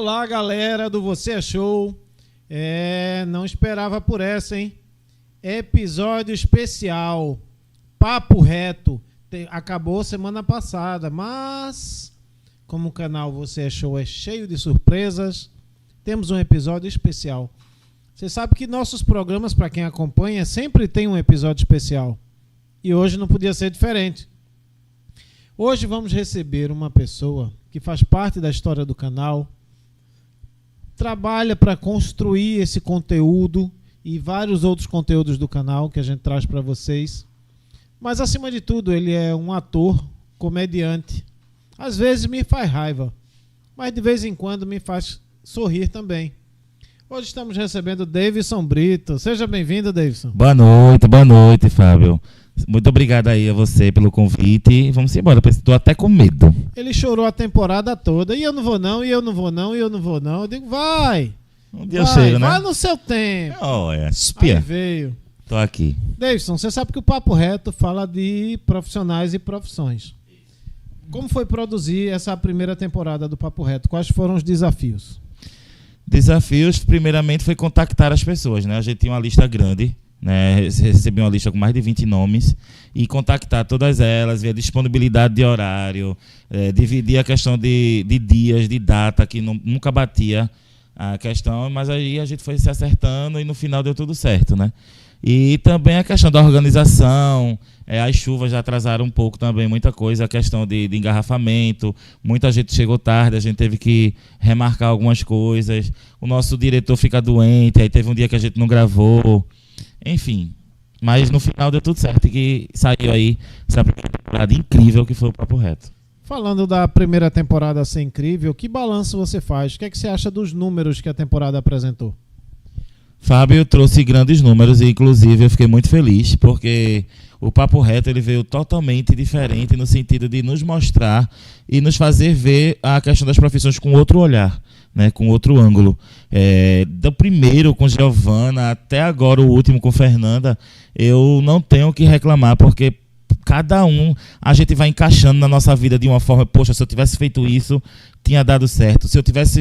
Olá, galera do Você é Show. Não esperava por essa, hein? Episódio especial, papo reto. Acabou semana passada, mas como o canal Você é Show é cheio de surpresas, temos um episódio especial. Você sabe que nossos programas, para quem acompanha, sempre tem um episódio especial. E hoje não podia ser diferente. Hoje vamos receber uma pessoa que faz parte da história do canal, trabalha para construir esse conteúdo e vários outros conteúdos do canal que a gente traz para vocês. Mas acima de tudo, ele é um ator, comediante. Às vezes me faz raiva, mas de vez em quando me faz sorrir também. Hoje estamos recebendo Davidson Brito. Seja bem-vindo, Davidson. Boa noite, Fábio. Muito obrigado aí a você pelo convite. Vamos embora, estou até com medo. Ele chorou a temporada toda. E eu não vou não, e eu não vou não, e eu não vou não. Eu digo, vai. Um dia eu chego, né? Vai no seu tempo. Olha, espia. Aí veio. Tô aqui. Davidson, você sabe que o Papo Reto fala de profissionais e profissões. Como foi produzir essa primeira temporada do Papo Reto? Quais foram os desafios? Desafios, primeiramente, foi contactar as pessoas, né? A gente tinha uma lista grande, né? Recebi uma lista com mais de 20 nomes e contactar todas elas, ver a disponibilidade de horário, dividir a questão de dias, de data, que nunca batia a questão, mas aí a gente foi se acertando e no final deu tudo certo, né? E também a questão da organização, as chuvas já atrasaram um pouco também, muita coisa, a questão de engarrafamento, muita gente chegou tarde, a gente teve que remarcar algumas coisas, o nosso diretor fica doente, aí teve um dia que a gente não gravou, enfim. Mas no final deu tudo certo e que saiu aí essa primeira temporada incrível que foi o Papo Reto. Falando da primeira temporada ser incrível, que balanço você faz? O que é que você acha dos números que a temporada apresentou? Fábio trouxe grandes números e, inclusive, eu fiquei muito feliz porque o Papo Reto ele veio totalmente diferente no sentido de nos mostrar e nos fazer ver a questão das profissões com outro olhar, né, com outro ângulo. Do primeiro com Giovana até agora o último com Fernanda, eu não tenho o que reclamar porque cada um a gente vai encaixando na nossa vida de uma forma, poxa, se eu tivesse feito isso, tinha dado certo. Se eu tivesse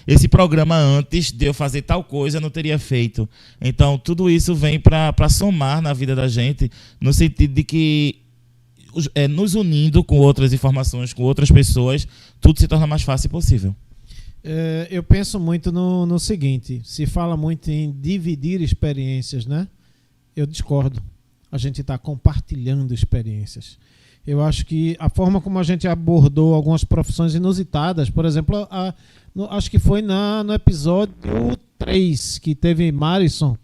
esse programa antes de eu fazer tal coisa, eu não teria feito. Então, tudo isso vem para somar na vida da gente, no sentido de que, nos unindo com outras informações, com outras pessoas, tudo se torna mais fácil e possível. Eu penso muito no seguinte, se fala muito em dividir experiências, né? Eu discordo. A gente está compartilhando experiências. Eu acho que a forma como a gente abordou algumas profissões inusitadas, por exemplo, acho que foi no episódio 3 que teve Marison.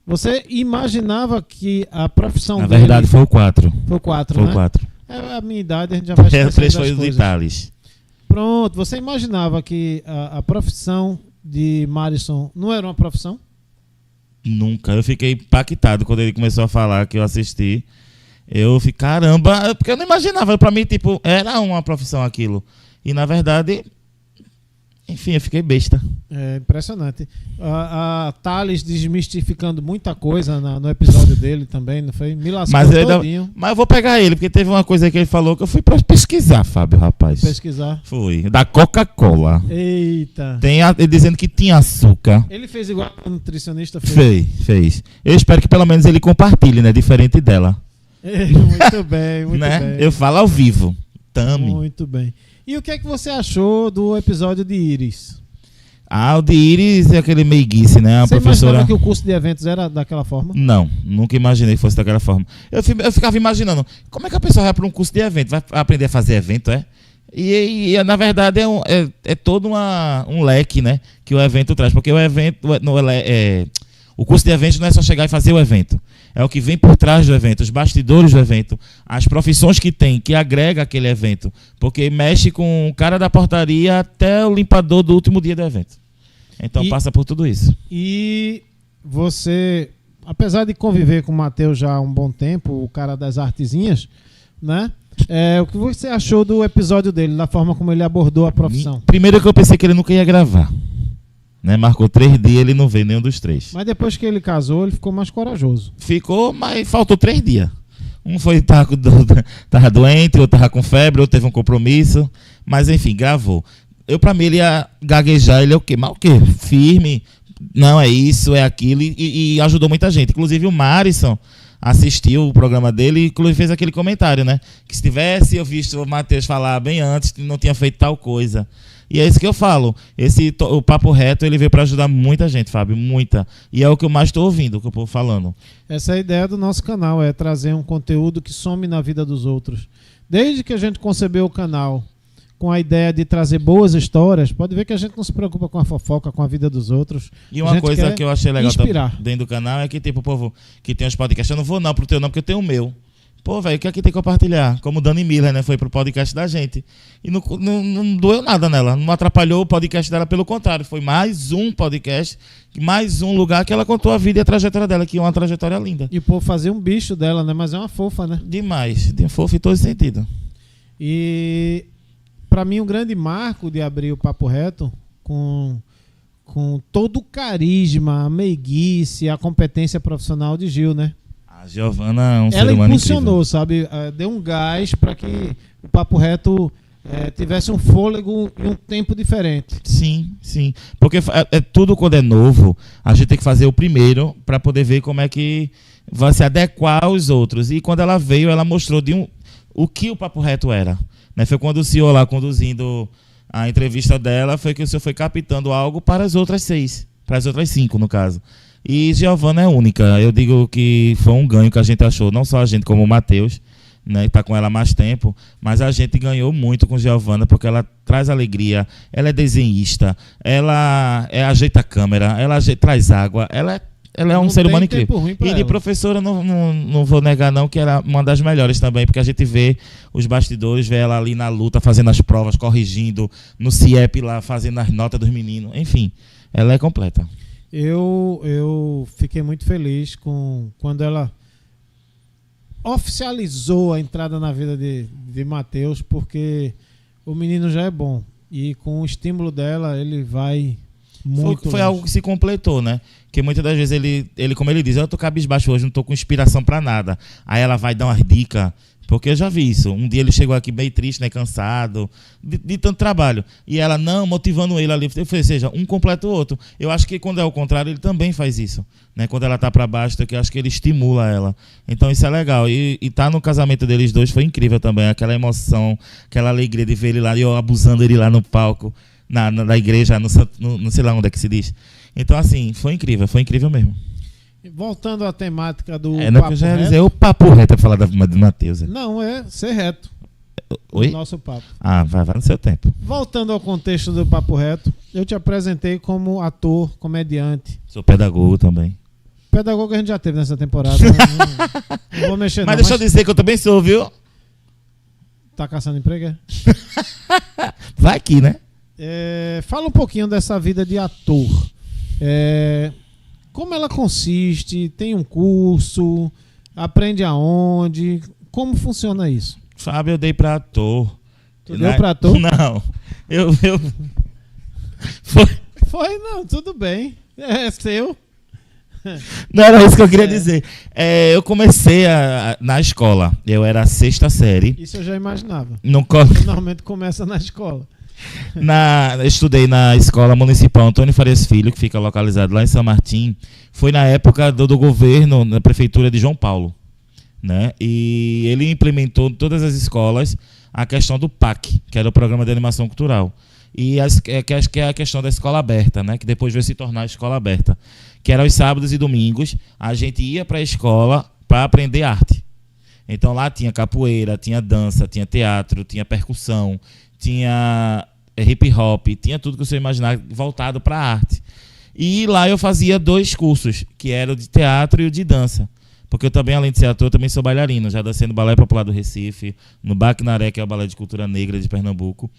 Você imaginava que a profissão dele... Na verdade foi o 4. Foi o 4, foi, né? O 4. A minha idade, a gente já vai esquecer das coisas. O 3 foi os detalhes. Pronto, você imaginava que a profissão de Marison não era uma profissão? Nunca. Eu fiquei impactado quando ele começou a falar, que eu assisti. Eu fiquei, caramba, porque eu não imaginava. Pra mim, tipo, era uma profissão aquilo. E, na verdade, enfim, eu fiquei besta. É impressionante. A Thales desmistificando muita coisa no episódio dele também, não foi? Me lascou todinho. Mas eu vou pegar ele, porque teve uma coisa que ele falou que eu fui pra pesquisar, Fábio, rapaz. Pesquisar? Fui. Da Coca-Cola. Eita. Ele dizendo que tinha açúcar. Ele fez igual o nutricionista fez? Fez. Eu espero que pelo menos ele compartilhe, né? Diferente dela. Muito bem, muito né? bem. Eu falo ao vivo. Tame. Muito bem. E o que é que você achou do episódio de Iris? O de Iris é aquele meiguice, né? Você imaginava que o curso de eventos era daquela forma? Não, nunca imaginei que fosse daquela forma. Eu ficava imaginando, como é que a pessoa vai para um curso de evento? Vai aprender a fazer evento, é? E na verdade é todo um leque, né? Que o evento traz. Porque o evento... O curso de eventos não é só chegar e fazer o evento. É o que vem por trás do evento, os bastidores do evento, as profissões que tem, que agrega aquele evento. Porque mexe com o cara da portaria até o limpador do último dia do evento. Então passa por tudo isso. E você, apesar de conviver com o Matheus já há um bom tempo, o cara das artezinhas, né? O que você achou do episódio dele, da forma como ele abordou a profissão? Primeiro que eu pensei que ele nunca ia gravar. Né? Marcou 3 dias, ele não veio nenhum dos 3. Mas depois que ele casou, ele ficou mais corajoso. Ficou, mas faltou 3 dias. Um foi tava doente, outro tava com febre, outro teve um compromisso. Mas enfim, gravou. pra mim ele ia gaguejar, ele é o quê? Mas o quê? Firme, não é isso, é aquilo, e ajudou muita gente. Inclusive o Marisson assistiu o programa dele e inclusive fez aquele comentário, né? Que se tivesse eu visto o Matheus falar bem antes, não tinha feito tal coisa. E é isso que eu falo. O Papo Reto, ele veio para ajudar muita gente, Fábio, muita. E é o que eu mais estou ouvindo, o que eu estou falando. Essa é a ideia do nosso canal, é trazer um conteúdo que some na vida dos outros. Desde que a gente concebeu o canal com a ideia de trazer boas histórias, pode ver que a gente não se preocupa com a fofoca, com a vida dos outros. E uma coisa que eu achei legal dentro do canal é que, tipo, o povo que tem os podcasts, eu não vou não pro teu não, porque eu tenho o meu. Pô, velho, o que é que tem que compartilhar? Como o Dani Miller, né? Foi pro podcast da gente. E não doeu nada nela. Não atrapalhou o podcast dela, pelo contrário. Foi mais um podcast, mais um lugar que ela contou a vida e a trajetória dela, que é uma trajetória linda. E o povo fazia um bicho dela, né? Mas é uma fofa, né? Demais. Fofa em todo sentido. E para mim, um grande marco de abrir o Papo Reto com todo o carisma, a meiguice, a competência profissional de Gil, né? A Giovana é um ser Ela humano impulsionou, incrível. sabe? Deu um gás para que o Papo Reto tivesse um fôlego e um tempo diferente. Sim, sim. Porque tudo quando é novo, a gente tem que fazer o primeiro para poder ver como é que vai se adequar aos outros. E quando ela veio, ela mostrou o que o Papo Reto era. Né? Foi quando o senhor lá conduzindo a entrevista dela, foi que o senhor foi captando algo para as outras 6, para as outras 5 no caso. E Giovana é única. Eu digo que foi um ganho que a gente achou, não só a gente como o Matheus, né, que está com ela há mais tempo, mas a gente ganhou muito com Giovana, porque ela traz alegria, ela é desenhista, ela ajeita a câmera, ela traz água, ela é um ser humano incrível. E de professora, não vou negar não, que ela é uma das melhores também, porque a gente vê os bastidores, vê ela ali na luta, fazendo as provas, corrigindo, no CIEP lá, fazendo as notas dos meninos, enfim, ela é completa. Eu fiquei muito feliz quando ela oficializou a entrada na vida de Matheus, porque o menino já é bom. E com o estímulo dela, ele vai muito Foi algo que se completou, né? Porque muitas das vezes ele como ele diz, eu tô cabisbaixo hoje, não tô com inspiração pra nada. Aí ela vai dar umas dicas, porque eu já vi isso. Um dia ele chegou aqui bem triste, né? Cansado, de tanto trabalho. E ela, não, motivando ele ali. Eu falei, seja, um completa o outro. Eu acho que quando é o contrário, ele também faz isso. Né? Quando ela tá pra baixo, eu acho que ele estimula ela. Então isso é legal. E tá no casamento deles dois foi incrível também. Aquela emoção, aquela alegria de ver ele lá, e eu abusando ele lá no palco, na igreja, não sei lá onde é que se diz. Então assim, foi incrível mesmo. Voltando à temática do Papo Reto. Já ia dizer, o Papo Reto é falar do Matheus. Não, é ser reto. Oi? O nosso papo. Ah, vai no seu tempo. Voltando ao contexto do Papo Reto, eu te apresentei como ator, comediante. Sou pedagogo também. Pedagogo a gente já teve nessa temporada. Não vou mexer Mas deixa eu dizer que eu também sou, viu? Tá caçando emprego, é? Vai aqui, né? Fala um pouquinho dessa vida de ator. Como ela consiste? Tem um curso? Aprende aonde? Como funciona isso? Fábio, eu dei pra ator. Tu deu pra ator? Não. Eu... Foi, não, tudo bem. É seu. Não era isso que eu queria dizer. Eu comecei na escola. Eu era a 6ª série. Isso eu já imaginava. Normalmente começa na escola. Eu estudei na Escola Municipal Antônio Farias Filho, que fica localizado lá em São Martim. Foi na época do governo, na prefeitura de João Paulo, né? E ele implementou em todas as escolas a questão do PAC, que era o Programa de Animação Cultural. E que é a questão da escola aberta, né? Que depois veio se tornar a escola aberta. Que era aos sábados e domingos, a gente ia para a escola para aprender arte. Então lá tinha capoeira, tinha dança, tinha teatro, tinha percussão, tinha hip hop, tinha tudo que você imaginar voltado para a arte. E lá eu fazia 2 cursos, que era o de teatro e o de dança. Porque eu também, além de ser ator, também sou bailarino. Já dancei no Balé Popular do Recife, no Baquinaré, que é o Balé de Cultura Negra de Pernambuco.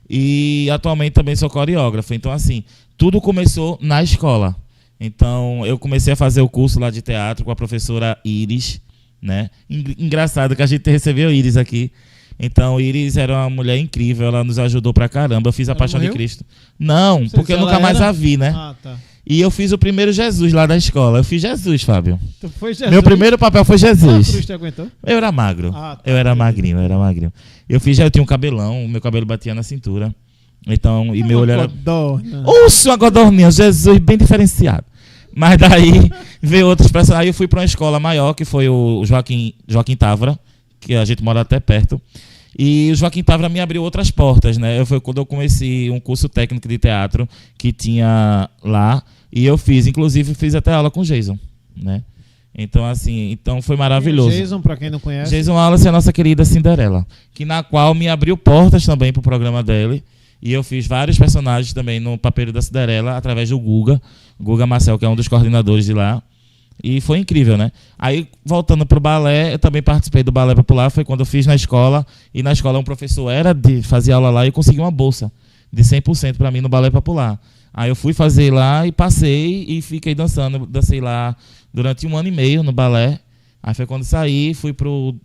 E atualmente também sou coreógrafo. Então, assim, tudo começou na escola. Então, eu comecei a fazer o curso lá de teatro com a professora Iris, né? Engraçado que a gente recebeu Iris aqui. Então, Iris era uma mulher incrível, ela nos ajudou pra caramba. Eu fiz a Paixão de Cristo. Não, porque eu nunca mais a vi, né? Ah, tá. E eu fiz o primeiro Jesus lá da escola. Eu fiz Jesus, Fábio. Tu foi Jesus? Meu primeiro papel foi Jesus. A cruz te aguentou? Eu era magro. Ah, tá. Eu era magrinho. Eu tinha um cabelão, meu cabelo batia na cintura. Então, e meu olho era... Codorna. Oxe, uma codorninha, Jesus, bem diferenciado. Mas daí veio outros personagens. Aí eu fui para uma escola maior, que foi o Joaquim Távora, que a gente mora até perto. E o Joaquim Távora me abriu outras portas, né? Foi quando eu comecei um curso técnico de teatro que tinha lá. E eu inclusive fiz até aula com o Jason, né? Então, assim, foi maravilhoso. Jason, para quem não conhece. Jason Wallace é a nossa querida Cinderela, na qual me abriu portas também para o programa dele. E eu fiz vários personagens também no papel da Cinderela, através do Guga Marcel, que é um dos coordenadores de lá. E foi incrível, né? Aí, voltando pro balé, eu também participei do Balé Popular, foi quando eu fiz na escola. E na escola um professor fazia aula lá e consegui uma bolsa de 100% para mim no Balé Popular. Aí eu fui fazer lá e passei e fiquei dançando. Dancei lá durante 1 ano e meio no balé. Aí foi quando saí, fui pro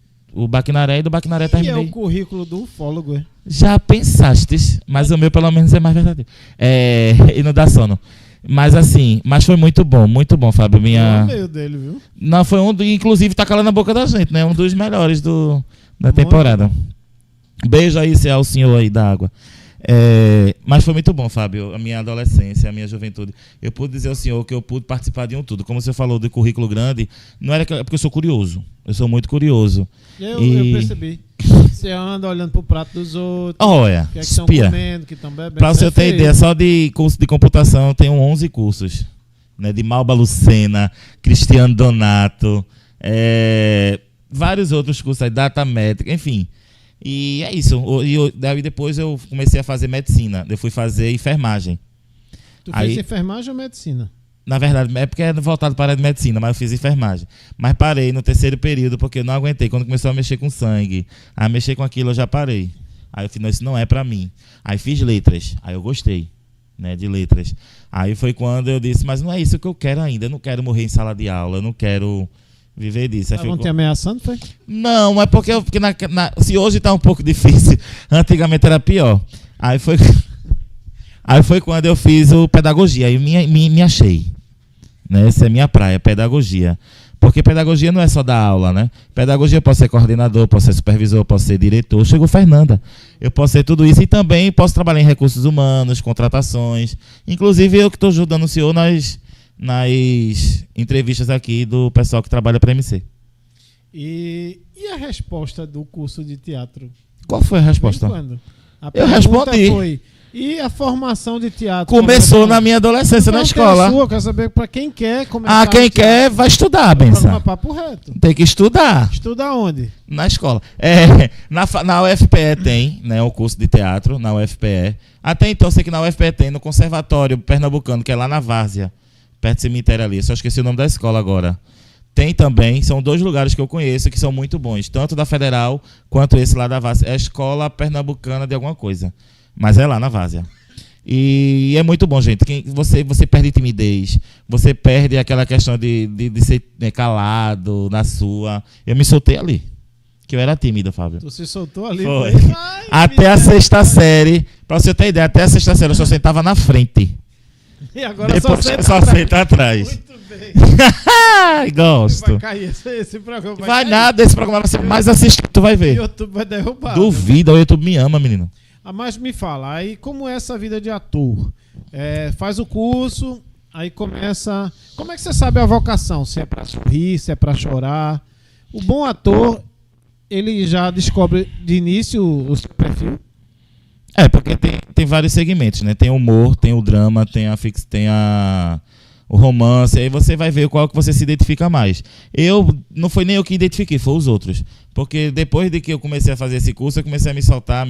Baquinaré e do Baquinaré terminei. E é o currículo do ufólogo, é? Já pensastes, mas o meu pelo menos é mais verdadeiro. E não dá sono. Mas assim, foi muito bom, Fábio. Eu meio dele, viu? Não, foi inclusive tá calando a boca da gente, né? Um dos melhores da temporada. Beijo aí, se é o senhor aí da água. Mas foi muito bom, Fábio, a minha adolescência, a minha juventude. Eu pude dizer ao senhor que eu pude participar de tudo. Como você falou de currículo grande, não era porque eu sou curioso. Eu sou muito curioso. Eu percebi. Você anda olhando pro prato dos outros. Olha, que estão comendo, que estão bebendo. Pra você ter ideia, só de curso de computação eu tenho 11 cursos. Né, de Malba Lucena, Cristiano Donato, vários outros cursos aí, data métrica, enfim. E é isso. Daí depois eu comecei a fazer medicina. Eu fui fazer enfermagem. Tu fez enfermagem ou medicina? Na verdade, é porque é voltado para a área de medicina, mas eu fiz enfermagem. Mas parei no 3º período porque eu não aguentei. Quando começou a mexer com sangue, a mexer com aquilo, eu já parei. Aí eu falei, não, isso não é para mim. Aí fiz letras. Aí eu gostei, né, de letras. Aí foi quando eu disse, mas não é isso que eu quero ainda. Eu não quero morrer em sala de aula. Eu não quero viver disso. Estavam te ameaçando, foi? Não, é porque se hoje está um pouco difícil, antigamente era pior. Aí foi quando eu fiz o pedagogia. Aí me achei. Né? Essa é a minha praia, pedagogia. Porque pedagogia não é só dar aula, né? Pedagogia eu posso ser coordenador, posso ser supervisor, posso ser diretor. Chegou Fernanda. Eu posso ser tudo isso e também posso trabalhar em recursos humanos, contratações. Inclusive eu que estou ajudando o senhor nas entrevistas aqui do pessoal que trabalha para a MC. E a resposta do curso de teatro? Qual foi a resposta? Quando? Eu respondi. Foi, e a formação de teatro? Começou na minha adolescência, na escola. Eu quero saber para quem quer começar. Quem quer vai estudar, benção. Papo reto. Tem que estudar. Estudar onde? Na escola. Na UFPE tem, né, o curso de teatro, na UFPE. Até então, sei que na UFPE tem, no Conservatório Pernambucano, que é lá na Várzea, perto do cemitério ali. Só esqueci o nome da escola agora. Tem também, são 2 lugares que eu conheço que são muito bons, tanto da Federal quanto esse lá da Várzea. É a Escola Pernambucana de alguma coisa, mas é lá na Várzea. E é muito bom, gente. Você perde timidez, você perde aquela questão de ser calado na sua. Eu me soltei ali, que eu era tímido, Fábio. Tu se soltou ali? Foi. Até a 6ª série, pra você ter ideia, até a 6ª série eu só sentava na frente. E agora depois só senta atrás. Muito bem. Gosto. Vai cair esse programa. Vai nada, esse programa vai ser mais assistido, tu vai ver. O YouTube vai derrubar. Duvida, o YouTube me ama, menino. Mas me fala, aí como é essa vida de ator? Faz o curso, aí começa... Como é que você sabe a vocação? Se é pra sorrir, se é pra chorar? O bom ator, ele já descobre de início o seu perfil? Porque tem vários segmentos, né? Tem o humor, tem o drama, tem o romance, aí você vai ver qual que você se identifica mais. Não foi nem eu que identifiquei, foi os outros. Porque depois de que eu comecei a fazer esse curso, eu comecei a me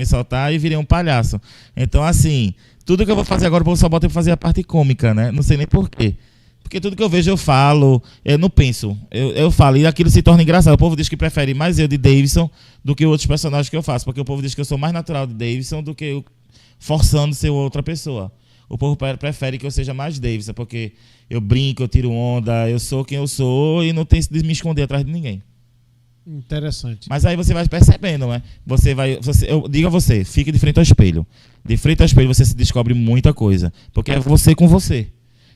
soltar e virei um palhaço. Então, assim, tudo que eu vou fazer agora, eu só boto pra fazer a parte cômica, né? Não sei nem porquê. Porque tudo que eu vejo eu falo, eu não penso. Eu falo e aquilo se torna engraçado. O povo diz que prefere mais eu de Davidson do que outros personagens que eu faço. Porque o povo diz que eu sou mais natural de Davidson do que eu forçando ser outra pessoa. O povo prefere que eu seja mais Davidson, porque eu brinco, eu tiro onda, eu sou quem eu sou e não tem de me esconder atrás de ninguém. Interessante. Mas aí você vai percebendo, né? Eu digo a você, fique de frente ao espelho. De frente ao espelho você se descobre muita coisa. Porque é você com você.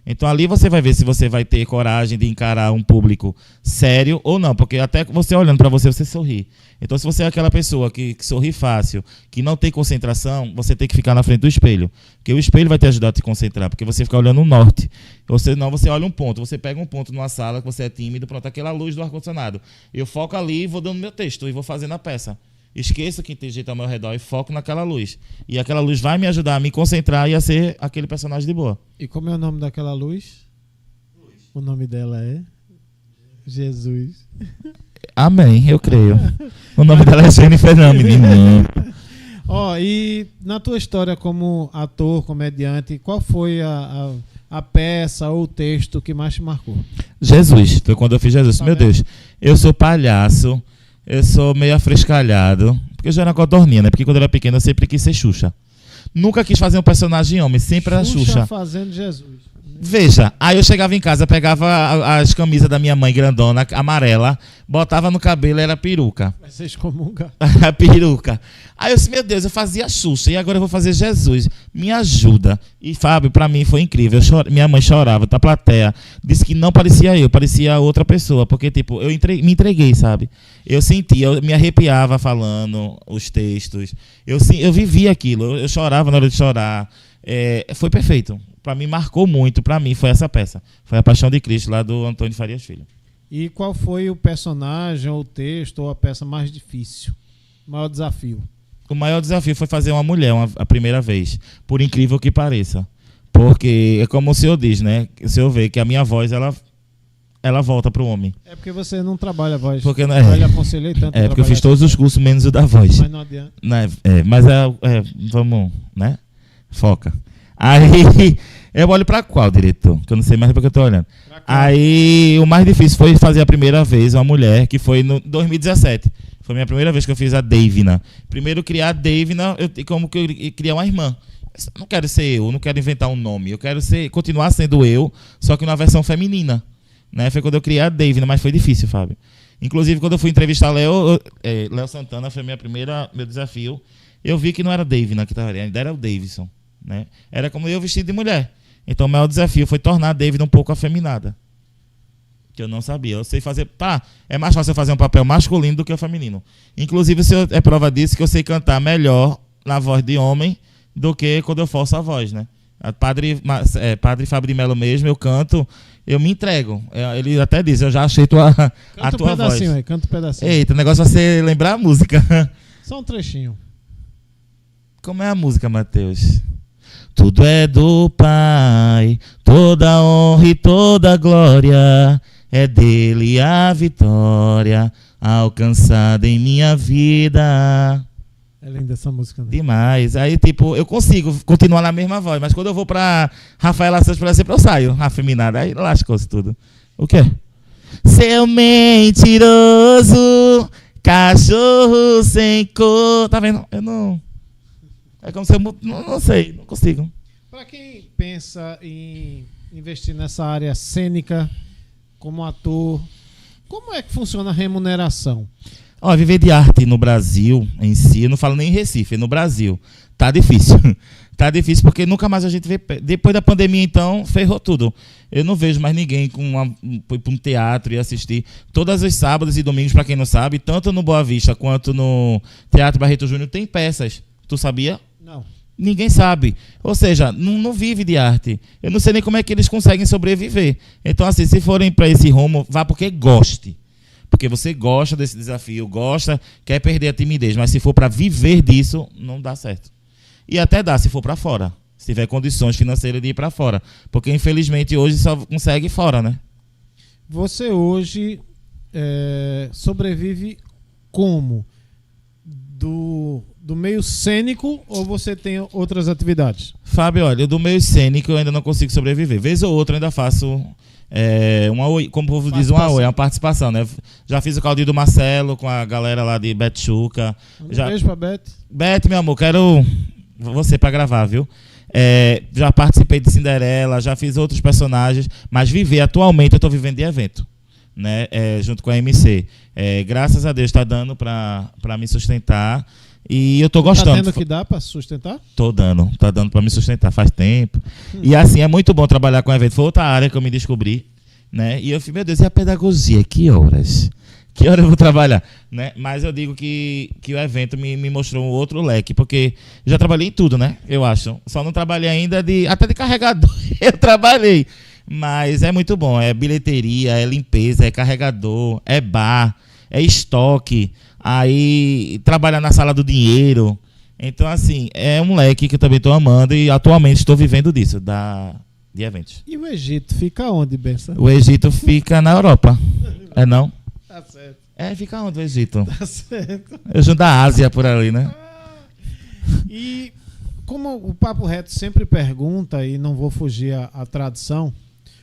Então ali você vai ver se você vai ter coragem de encarar um público sério ou não, porque até você olhando para você, você sorri. Então se você é aquela pessoa que sorri fácil, que não tem concentração, você tem que ficar na frente do espelho, porque o espelho vai te ajudar a te concentrar, porque você fica olhando o norte. Você olha um ponto, você pega um ponto numa sala que você é tímido, pronto, aquela luz do ar-condicionado. Eu foco ali e vou dando meu texto e vou fazendo a peça. Esqueça que tem gente ao meu redor e foco naquela luz. E aquela luz vai me ajudar a me concentrar e a ser aquele personagem de boa. E como é o nome daquela luz? O nome dela é Jesus. Amém, eu creio. O nome dela é Jennifer, não, menino. E na tua história como ator, comediante, qual foi a peça ou o texto que mais te marcou? Jesus, foi quando eu fiz Jesus. Tá Meu vendo? Deus, eu sou palhaço, eu sou meio afrescalhado, porque eu já era codorninha, né? Porque quando eu era pequeno eu sempre quis ser Xuxa. Nunca quis fazer um personagem homem, sempre era Xuxa. Fazendo Jesus. Veja, aí eu chegava em casa, pegava as camisas da minha mãe grandona, amarela, botava no cabelo, era peruca. Vai ser excomungar. A peruca. Aí eu disse, meu Deus, eu fazia Xuxa e agora eu vou fazer Jesus. Me ajuda. E Fábio, pra mim foi incrível. Minha mãe chorava da plateia. Disse que não parecia eu, parecia outra pessoa. Porque, tipo, me entreguei, sabe? Eu sentia, eu me arrepiava falando os textos. Eu vivia aquilo, eu chorava na hora de chorar. Foi perfeito. Pra mim, marcou muito. Pra mim, foi essa peça. Foi A Paixão de Cristo, lá do Antônio Farias Filho. E qual foi o personagem, ou o texto, ou a peça mais difícil? O maior desafio? O maior desafio foi fazer uma mulher a primeira vez, por incrível que pareça. Porque é como o senhor diz, né? O senhor vê que a minha voz, ela volta pro homem. É porque você não trabalha a voz. Porque, Eu lhe aconselhei tanto. porque eu fiz todos os cursos menos o da voz. Mas não adianta. Mas vamos, né? Foca. Aí, eu olho pra qual, diretor? Que eu não sei mais porque eu tô olhando. Aí, o mais difícil foi fazer a primeira vez uma mulher, que foi no 2017. Foi a minha primeira vez que eu fiz a Davina. Primeiro criar a Davina, como que eu criar uma irmã. Não quero ser eu, não quero inventar um nome. Eu quero continuar sendo eu, só que numa versão feminina. Né? Foi quando eu criei a Davina, mas foi difícil, Fábio. Inclusive, quando eu fui entrevistar Léo Santana, foi meu desafio. Eu vi que não era Davina que estava ali, ainda era o Davidson. Né? Era como eu vestido de mulher. Então o maior desafio foi tornar a Davina um pouco afeminada. Que eu não sabia. Eu sei fazer. É mais fácil eu fazer um papel masculino do que o feminino. Inclusive, o senhor é prova disso que eu sei cantar melhor na voz de homem do que quando eu forço a voz, né? Padre Fábio de Melo mesmo, eu canto, eu me entrego. Ele até diz, eu já achei a tua voz. Canta um pedacinho. Eita, o negócio vai ser lembrar a música. Só um trechinho. Como é a música, Mateus? Tudo é do Pai, toda honra e toda glória, é dele a vitória alcançada em minha vida. É linda essa música, né? Demais. Aí, tipo, eu consigo continuar na mesma voz, mas quando eu vou pra Rafaela Santos, por exemplo, eu saio afeminada. Aí lascou-se tudo. O quê? Seu mentiroso, cachorro sem cor. Tá vendo? Eu não... É como se eu não sei, não consigo. Para quem pensa em investir nessa área cênica, como ator, como é que funciona a remuneração? Viver de arte no Brasil em si, eu não falo nem em Recife, no Brasil, tá difícil. Tá difícil porque nunca mais a gente vê. Depois da pandemia, então, ferrou tudo. Eu não vejo mais ninguém para um teatro e assistir. Todos os sábados e domingos, para quem não sabe, tanto no Boa Vista quanto no Teatro Barreto Júnior, tem peças. Tu sabia? Não. Ninguém sabe. Ou seja, não vive de arte. Eu não sei nem como é que eles conseguem sobreviver. Então, assim, se forem para esse rumo, vá porque goste. Porque você gosta desse desafio, quer perder a timidez. Mas se for para viver disso, não dá certo. E até dá se for para fora. Se tiver condições financeiras de ir para fora. Porque, infelizmente, hoje só consegue fora, né? Você hoje sobrevive como? Do meio cênico ou você tem outras atividades? Fábio, olha, do meio cênico eu ainda não consigo sobreviver. Vez ou outra eu ainda faço como o povo diz, uma participação, né? Já fiz o Caldinho do Marcelo com a galera lá de Betchuca. Beijo pra Beth. Beth, meu amor, quero você pra gravar, viu? Já participei de Cinderela, já fiz outros personagens, mas atualmente eu tô vivendo de evento. Né, junto com a MC. Graças a Deus está dando para me sustentar. E eu tô Tá gostando. tendo que dar pra sustentar? Tá dando pra me sustentar faz tempo. E assim, é muito bom trabalhar com evento. Foi outra área que eu me descobri, né? E eu falei, meu Deus, e a pedagogia? Que horas? Que hora eu vou trabalhar? Né? Mas eu digo que o evento me mostrou um outro leque, porque eu já trabalhei em tudo, né? Eu acho. Só não trabalhei ainda até de carregador. Eu trabalhei. Mas é muito bom. É bilheteria, é limpeza, é carregador, é bar, é estoque. Aí trabalhar na sala do dinheiro. Então, assim, é um leque que eu também estou amando e atualmente estou vivendo disso, de eventos. E o Egito fica onde, Benção? O Egito fica na Europa. É não? Tá certo. Fica onde o Egito? Tá certo. Eu junto da Ásia por ali, né? E como o Papo Reto sempre pergunta, e não vou fugir à tradição,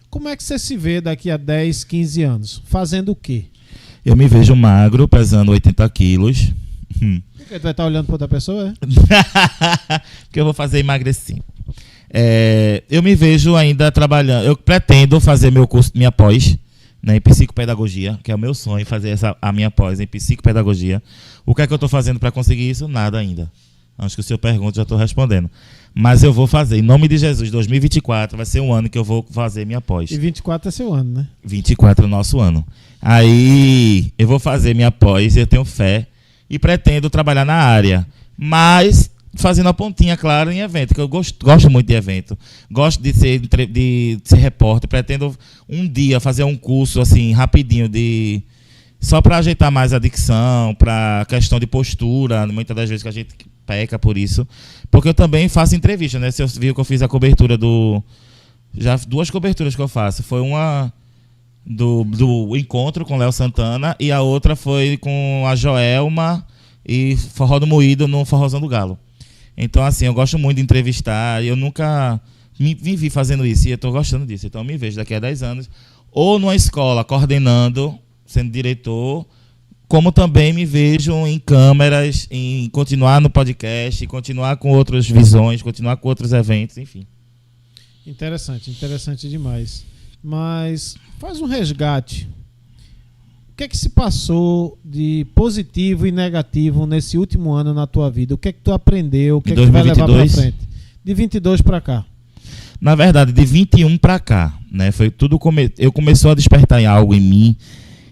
como é que você se vê daqui a 10, 15 anos? Fazendo o quê? Eu me vejo magro, pesando 80 quilos. Porque tu vai estar olhando para outra pessoa, é? Porque eu vou fazer emagrecer. Eu me vejo ainda trabalhando. Eu pretendo fazer meu curso, minha pós, né, em psicopedagogia, que é o meu sonho, fazer a minha pós em psicopedagogia. O que é que eu estou fazendo para conseguir isso? Nada ainda. Acho que o senhor pergunta, já estou respondendo. Mas eu vou fazer. Em nome de Jesus, 2024 vai ser um ano que eu vou fazer minha pós. E 24 é seu ano, né? 24 é o nosso ano. Aí eu vou fazer minha pós, eu tenho fé e pretendo trabalhar na área. Mas fazendo a pontinha, claro, em evento, que eu gosto muito de evento. Gosto de ser repórter. Pretendo um dia fazer um curso assim, rapidinho, só para ajeitar mais a dicção, para questão de postura, muitas das vezes que a gente peca por isso. Porque eu também faço entrevista, né? Você viu que eu fiz a cobertura já 2 coberturas que eu faço. Foi uma do encontro com Léo Santana e a outra foi com a Joelma e Forró do Moído no Forrozão do Galo. Então, assim, eu gosto muito de entrevistar e eu nunca me vi fazendo isso e eu estou gostando disso. Então, eu me vejo daqui a 10 anos ou numa escola coordenando, sendo diretor, como também me vejo em câmeras, em continuar no podcast, continuar com outras visões, continuar com outros eventos, enfim. Interessante demais. Mas faz um resgate. O que é que se passou de positivo e negativo nesse último ano na tua vida? O que é que tu aprendeu? O que é que tu vai levar pra frente? De 22 para cá. Na verdade, de 21 para cá, né? Foi tudo começou a despertar algo em mim.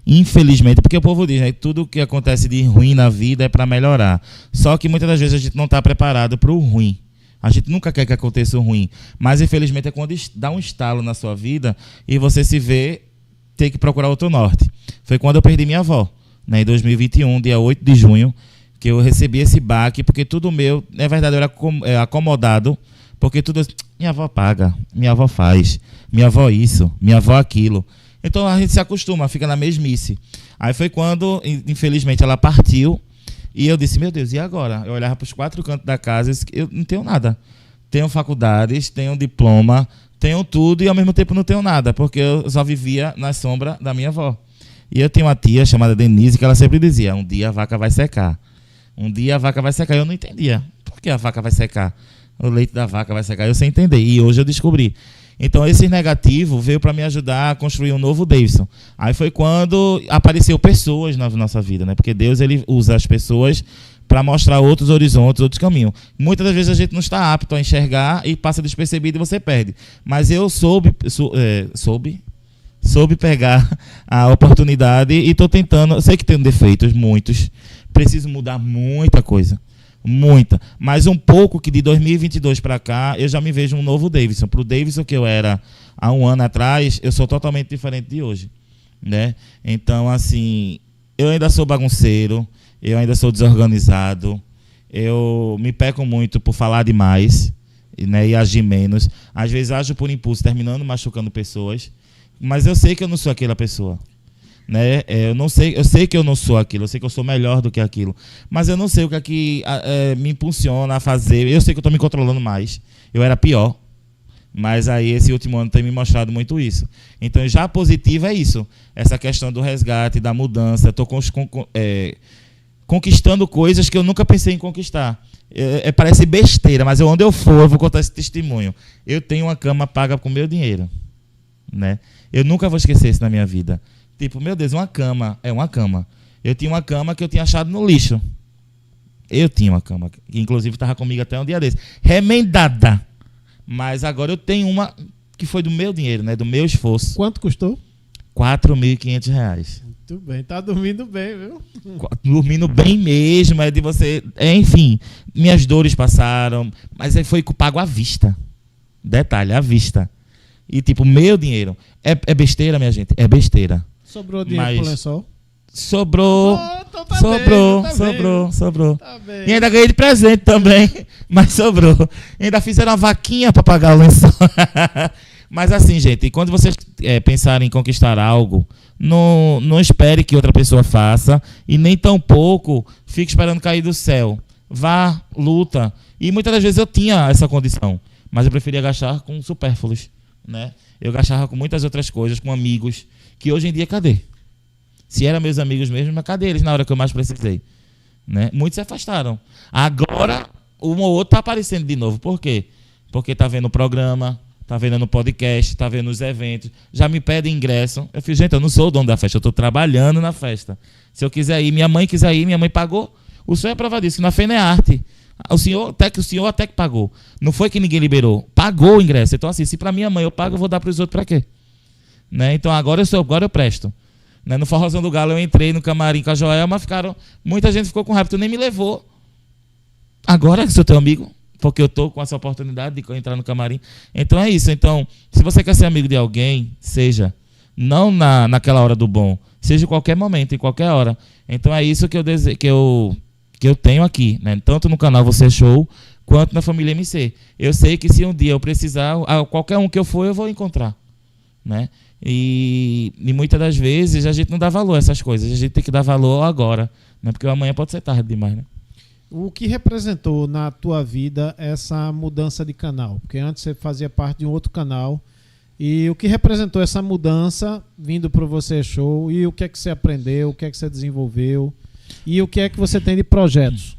Infelizmente, porque o povo diz, né, tudo que acontece de ruim na vida é para melhorar. Só que muitas das vezes a gente não está preparado para o ruim. A gente nunca quer que aconteça o ruim. Mas, infelizmente, é quando dá um estalo na sua vida e você se vê ter que procurar outro norte. Foi quando eu perdi minha avó, né, em 2021, dia 8 de junho, que eu recebi esse baque, porque tudo meu, na verdade, eu era acomodado, porque tudo, minha avó paga, minha avó faz, minha avó isso, minha avó aquilo. Então a gente se acostuma, fica na mesmice. Aí foi quando, infelizmente, ela partiu e eu disse, meu Deus, e agora? Eu olhava para os 4 cantos da casa e disse, eu não tenho nada. Tenho faculdades, tenho diploma, tenho tudo e ao mesmo tempo não tenho nada, porque eu só vivia na sombra da minha avó. E eu tenho uma tia chamada Denise que ela sempre dizia, um dia a vaca vai secar. Um dia a vaca vai secar. Eu não entendia. Por que a vaca vai secar? O leite da vaca vai secar. Eu sem entender. E hoje eu descobri. Então, esse negativo veio para me ajudar a construir um novo Davidson. Aí foi quando apareceu pessoas na nossa vida, né? Porque Deus, ele usa as pessoas para mostrar outros horizontes, outros caminhos. Muitas das vezes a gente não está apto a enxergar e passa despercebido e você perde. Mas eu soube pegar a oportunidade e estou tentando. Eu sei que tenho defeitos, muitos. Preciso mudar muita coisa. Muita, mas um pouco que de 2022 para cá eu já me vejo um novo Davidson. Para o Davidson que eu era há um ano atrás, eu sou totalmente diferente de hoje, né? Então, assim, eu ainda sou bagunceiro, eu ainda sou desorganizado, eu me peco muito por falar demais, né, e agir menos. Às vezes ajo por impulso, terminando machucando pessoas, mas eu sei que eu não sou aquela pessoa. Né? Eu sei que eu não sou aquilo, eu sei que eu sou melhor do que aquilo, mas eu não sei o que é que me impulsiona a fazer. Eu sei que eu estou me controlando mais, eu era pior, mas aí esse último ano tem me mostrado muito isso. Então já positivo é isso, essa questão do resgate, da mudança. Estou conquistando coisas que eu nunca pensei em conquistar. Parece besteira, mas onde eu for, eu vou contar esse testemunho. Eu tenho uma cama paga com meu dinheiro, né? Eu nunca vou esquecer isso na minha vida. Tipo, meu Deus, uma cama. É uma cama. Eu tinha uma cama que eu tinha achado no lixo. Eu tinha uma cama, que inclusive estava comigo até um dia desse, remendada. Mas agora eu tenho uma que foi do meu dinheiro, né? Do meu esforço. Quanto custou? R$4.500. Muito bem, tá dormindo bem, viu? Dormindo bem mesmo, é de você... enfim, minhas dores passaram, mas aí foi pago à vista. Detalhe, à vista. E tipo, meu dinheiro. É besteira, minha gente? É besteira. Sobrou dinheiro pro lençol? Sobrou. Então tá sobrou, bem, sobrou. Tá bem. E ainda ganhei de presente também, mas sobrou. Ainda fizeram uma vaquinha para pagar o lençol. Mas assim, gente, quando vocês pensarem em conquistar algo, não espere que outra pessoa faça e nem tampouco fique esperando cair do céu. Vá, luta. E muitas das vezes eu tinha essa condição, mas eu preferia gastar com supérfluos, né? Eu gastava com muitas outras coisas, com amigos, que hoje em dia cadê? Se eram meus amigos mesmo, mas cadê eles na hora que eu mais precisei? Né? Muitos se afastaram. Agora, um ou outro está aparecendo de novo. Por quê? Porque está vendo o programa, está vendo no podcast, está vendo os eventos, já me pedem ingresso. Eu fiz, gente, eu não sou o dono da festa, eu estou trabalhando na festa. Se eu quiser ir, minha mãe quiser ir, minha mãe pagou. O senhor é prova disso, que na Fenearte, o senhor até que pagou. Não foi que ninguém liberou, pagou o ingresso. Então assim, se para minha mãe eu pago, eu vou dar para os outros para quê? Né? Então agora eu presto. Né? No Forrozão do Galo eu entrei no camarim com a Joelma, muita gente ficou com raiva, tu nem me levou. Agora que sou teu amigo, porque eu estou com essa oportunidade de entrar no camarim. Então é isso. Então, se você quer ser amigo de alguém, seja, não naquela hora do bom, seja em qualquer momento, em qualquer hora. Então é isso que eu tenho aqui, né? Tanto no canal Você é Show, quanto na família MC. Eu sei que se um dia eu precisar, qualquer um que eu for, eu vou encontrar, né? E muitas das vezes a gente não dá valor a essas coisas, a gente tem que dar valor agora, né? Porque amanhã pode ser tarde demais, né? O que representou na tua vida essa mudança de canal? Porque antes você fazia parte de um outro canal. E o que representou essa mudança vindo para o Você é Show? E o que é que você aprendeu? O que é que você desenvolveu? E o que é que você tem de projetos?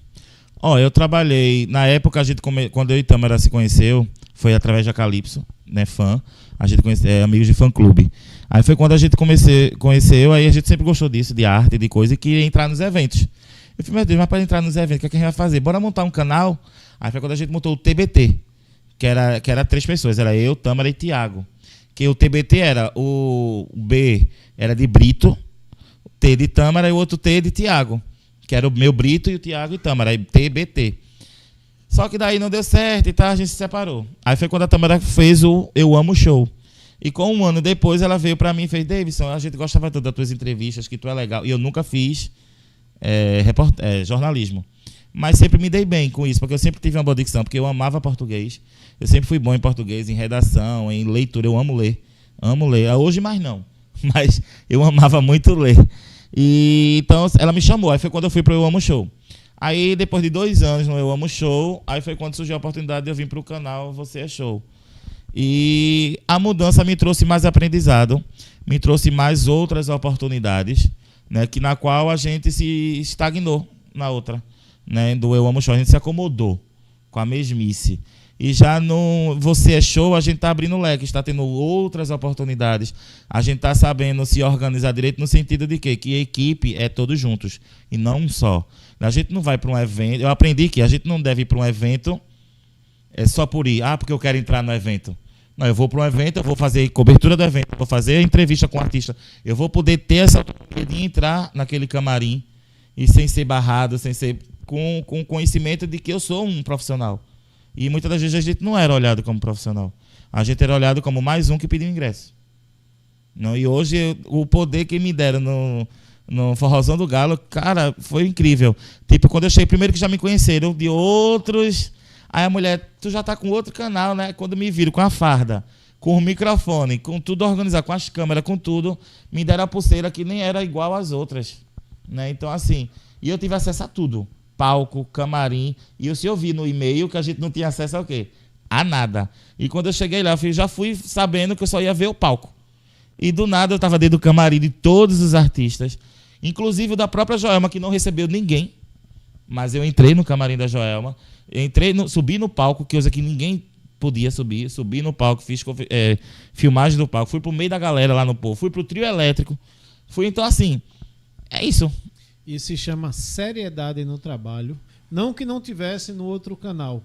Eu trabalhei... Na época, quando eu e Tâmara se conheceu, foi através da Calypso, né, fã. A gente amigos de fã-clube. Aí foi quando a gente conheceu, aí a gente sempre gostou disso, de arte, de coisa, e queria entrar nos eventos. Eu falei, meu Deus, mas para entrar nos eventos, o que a gente vai fazer? Bora montar um canal? Aí foi quando a gente montou o TBT, que era 3 pessoas, era eu, Tâmara e Thiago. Que o TBT era, o B era de Brito, o T de Tâmara e o outro T de Thiago, que era o meu Brito e o Thiago e Tâmara, aí TBT. Só que daí não deu certo e tal, a gente se separou. Aí foi quando a Tâmara fez o Eu Amo Show. E com um ano depois ela veio pra mim e fez, Davidson, a gente gostava tanto das tuas entrevistas, que tu é legal. E eu nunca fiz jornalismo. Mas sempre me dei bem com isso, porque eu sempre tive uma boa dicção, porque eu amava português. Eu sempre fui bom em português, em redação, em leitura. Eu amo ler. Amo ler. Hoje mais não. Mas eu amava muito ler. E então ela me chamou. Aí foi quando eu fui pro Eu Amo Show. Aí depois de 2 anos no Eu Amo Show, aí foi quando surgiu a oportunidade de eu vir pro canal Você é Show. E a mudança me trouxe mais aprendizado, me trouxe mais outras oportunidades, né, na qual a gente se estagnou na outra, né, do Eu Amo Show. A gente se acomodou com a mesmice. E já no Você é Show, a gente está abrindo o leque, está tendo outras oportunidades. A gente está sabendo se organizar direito no sentido de quê? Que a equipe é todos juntos e não um só. A gente não vai para um evento... Eu aprendi que a gente não deve ir para um evento só por ir. Porque eu quero entrar no evento. Não, eu vou para um evento, eu vou fazer cobertura do evento, vou fazer entrevista com o artista. Eu vou poder ter essa autonomia de entrar naquele camarim e sem ser barrado, sem ser com conhecimento de que eu sou um profissional. E muitas das vezes a gente não era olhado como profissional. A gente era olhado como mais um que pediu ingresso. Não, e hoje o poder que me deram no Forrozão do Galo, cara, foi incrível. Tipo, quando eu cheguei, primeiro que já me conheceram de outros... Aí a mulher, tu já tá com outro canal, né? Quando me viram com a farda, com o microfone, com tudo organizado, com as câmeras, com tudo, me deram a pulseira que nem era igual às outras, né? Então, assim, e eu tive acesso a tudo. Palco, camarim, e eu se ouvi no e-mail que a gente não tinha acesso ao quê? A nada. E quando eu cheguei lá, eu já fui sabendo que eu só ia ver o palco. E do nada eu estava dentro do camarim de todos os artistas, inclusive o da própria Joelma, que não recebeu ninguém, mas eu entrei no camarim da Joelma, subi no palco, que hoje aqui ninguém podia subir, subi no palco, fiz filmagem do palco, fui pro meio da galera lá no povo, fui pro trio elétrico, então assim, é isso. Isso se chama seriedade no trabalho, Não que não tivesse no outro canal,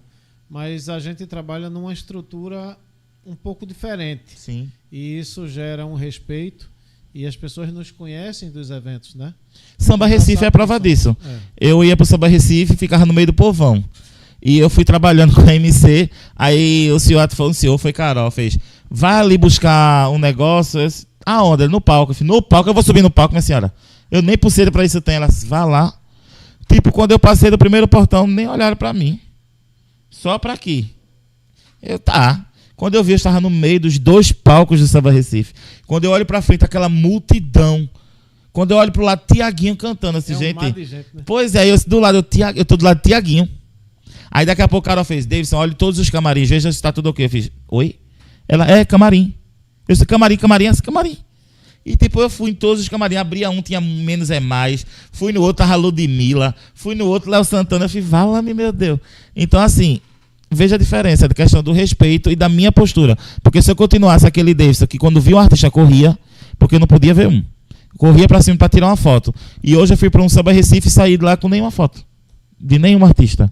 mas a gente trabalha numa estrutura um pouco diferente. Sim. E isso gera um respeito e as pessoas nos conhecem dos eventos, né? Samba Recife é a prova disso. Eu ia pro Samba Recife e ficava no meio do povão. E eu fui trabalhando com a MC, aí o senhor falou, foi Carol, fez, vai ali buscar um negócio, aonde? No palco. Eu falei, no palco, eu vou subir no palco, minha senhora. Eu nem pulseira pra isso tenho. Ela disse, vá lá. Tipo, quando eu passei do primeiro portão, nem olharam pra mim. Só pra aqui. Tá. Quando eu vi, eu estava no meio dos 2 palcos do Samba Recife. Quando eu olho pra frente, aquela multidão. Quando eu olho pro lado, Tiaguinho cantando assim, gente. Mar de gente, né? Pois é, eu tô do lado de Tiaguinho. Aí daqui a pouco o cara fez, Davidson, olhe todos os camarins, veja se tá tudo ok. Eu fiz, oi? Ela, camarim. Eu disse, camarim, camarim. E tipo, eu fui em todos os camarins, abria um, tinha menos é mais. Fui no outro, tava Ludmilla. Fui no outro, Léo Santana. Eu falei, vala-me, meu Deus. Então, assim, veja a diferença da questão do respeito e da minha postura. Porque se eu continuasse aquele Davidson, que quando via um artista corria, porque eu não podia ver um. Corria pra cima pra tirar uma foto. E hoje eu fui pra um Samba Recife e saí de lá com nenhuma foto. De nenhum artista.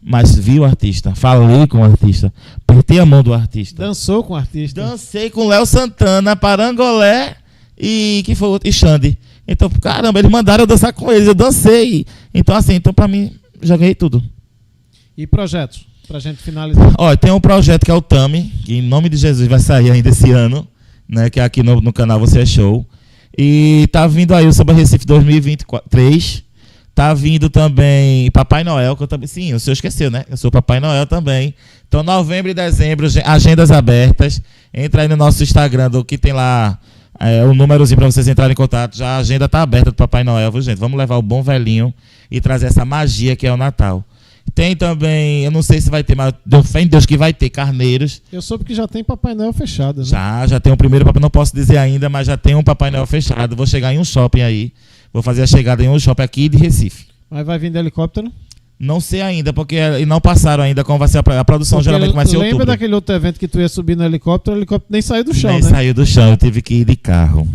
Mas vi o artista, falei com o artista, apertei a mão do artista. Dançou com o artista. Dancei com Léo Santana, Parangolé e que foi outro, e Xande. Então, caramba, eles mandaram eu dançar com eles, eu dancei. Então, assim, pra mim, já ganhei tudo. E projetos, pra gente finalizar? Ó, tem um projeto que é o Tami, que em nome de Jesus vai sair ainda esse ano, né? Que é aqui no canal Você é Show. E tá vindo aí o Samba Recife 2023. Tá vindo também Papai Noel, que eu também. Sim, o senhor esqueceu, né? Eu sou Papai Noel também. Então, novembro e dezembro, agendas abertas. Entra aí no nosso Instagram, do que tem lá o númerozinho para vocês entrarem em contato. Já a agenda tá aberta do Papai Noel, viu, gente? Vamos levar o bom velhinho e trazer essa magia que é o Natal. Tem também, eu não sei se vai ter, mas deu fé em Deus que vai ter carneiros. Eu soube que já tem Papai Noel fechado, né? Já tem o primeiro Papai, não posso dizer ainda, mas já tem um Papai Noel fechado. Vou chegar em um shopping aí. Vou fazer a chegada em um shopping aqui de Recife. Mas vai vir de helicóptero? Não sei ainda, porque não passaram ainda como vai ser a produção, porque geralmente vai ser outubro. Lembra daquele outro evento que tu ia subir no helicóptero? O helicóptero nem saiu do chão, nem né? Saiu do chão, eu tive que ir de carro.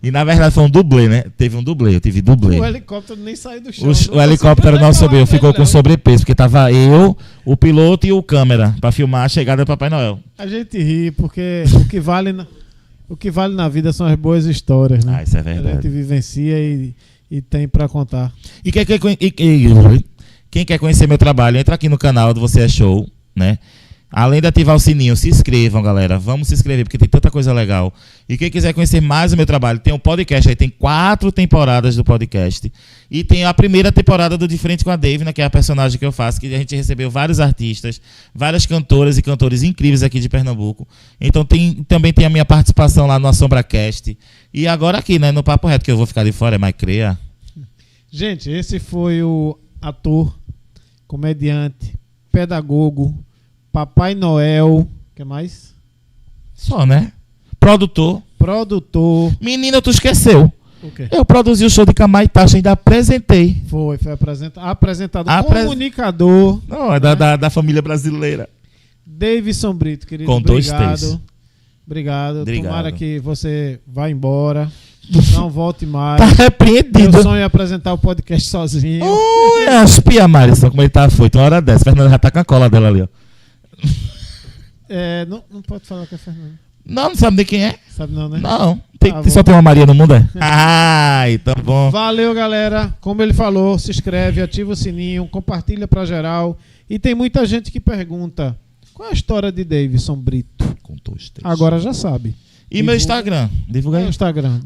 E na verdade foi um dublê, né? Teve um dublê, eu tive dublê. O helicóptero nem saiu do chão. O helicóptero não subiu, ficou com sobrepeso, porque tava eu, o piloto e o câmera pra filmar a chegada do Papai Noel. A gente ri, porque o que vale na vida são as boas histórias, né? Isso é verdade. A gente vivencia e tem pra contar. E quem quer conhecer meu trabalho, entra aqui no canal do Você é Show, né? Além de ativar o sininho, se inscrevam, galera. Vamos se inscrever, porque tem tanta coisa legal. E quem quiser conhecer mais o meu trabalho, tem um podcast aí, tem 4 temporadas do podcast. E tem a primeira temporada do De Frente com a Davina, que é a personagem que eu faço, que a gente recebeu vários artistas, várias cantoras e cantores incríveis aqui de Pernambuco. Então também tem a minha participação lá no AssombraCast. E agora aqui, né, no Papo Reto, que eu vou ficar de fora, é mais creia. Gente, esse foi o ator, comediante, pedagogo, Papai Noel, o que mais? Só, né? Produtor. Menina, tu esqueceu. O quê? Eu produzi o show de Camaitacha, ainda apresentei. Foi apresentador, comunicador. Não, é da família brasileira. Davidson Brito, querido. Com 2 T's. Obrigado. Tomara que você vá embora. Não volte mais. Tá repreendido. Meu sonho é apresentar o podcast sozinho. As pia, Marisson, como ele tá afoito. Uma hora dessa. Fernanda já tá com a cola dela ali, ó. Não pode falar que é Fernanda. Não sabe de quem é? Sabe não, né? Não. Só tem uma Maria no mundo, é? Então bom. Valeu, galera. Como ele falou, se inscreve, ativa o sininho, compartilha pra geral. E tem muita gente que pergunta: qual é a história de Davidson Brito? Com 2 T's. Agora já sabe. E meu Instagram? Divulga aí. Meu Instagram.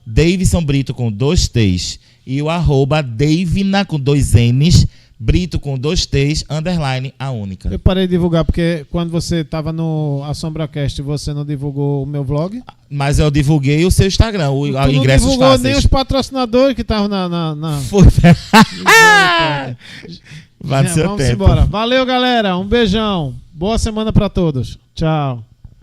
@Davidson Brito com 2 T's. E o @Davina com 2 N's. Brito com 2 T's, _ a única. Eu parei de divulgar porque quando você estava no AssombraCast, você não divulgou o meu vlog. Mas eu divulguei o seu Instagram, o ingresso fácil. Não divulgou nem os patrocinadores que estavam na... Foi. Vai no seu Vamos tempo. embora. Valeu, galera. Um beijão. Boa semana para todos. Tchau.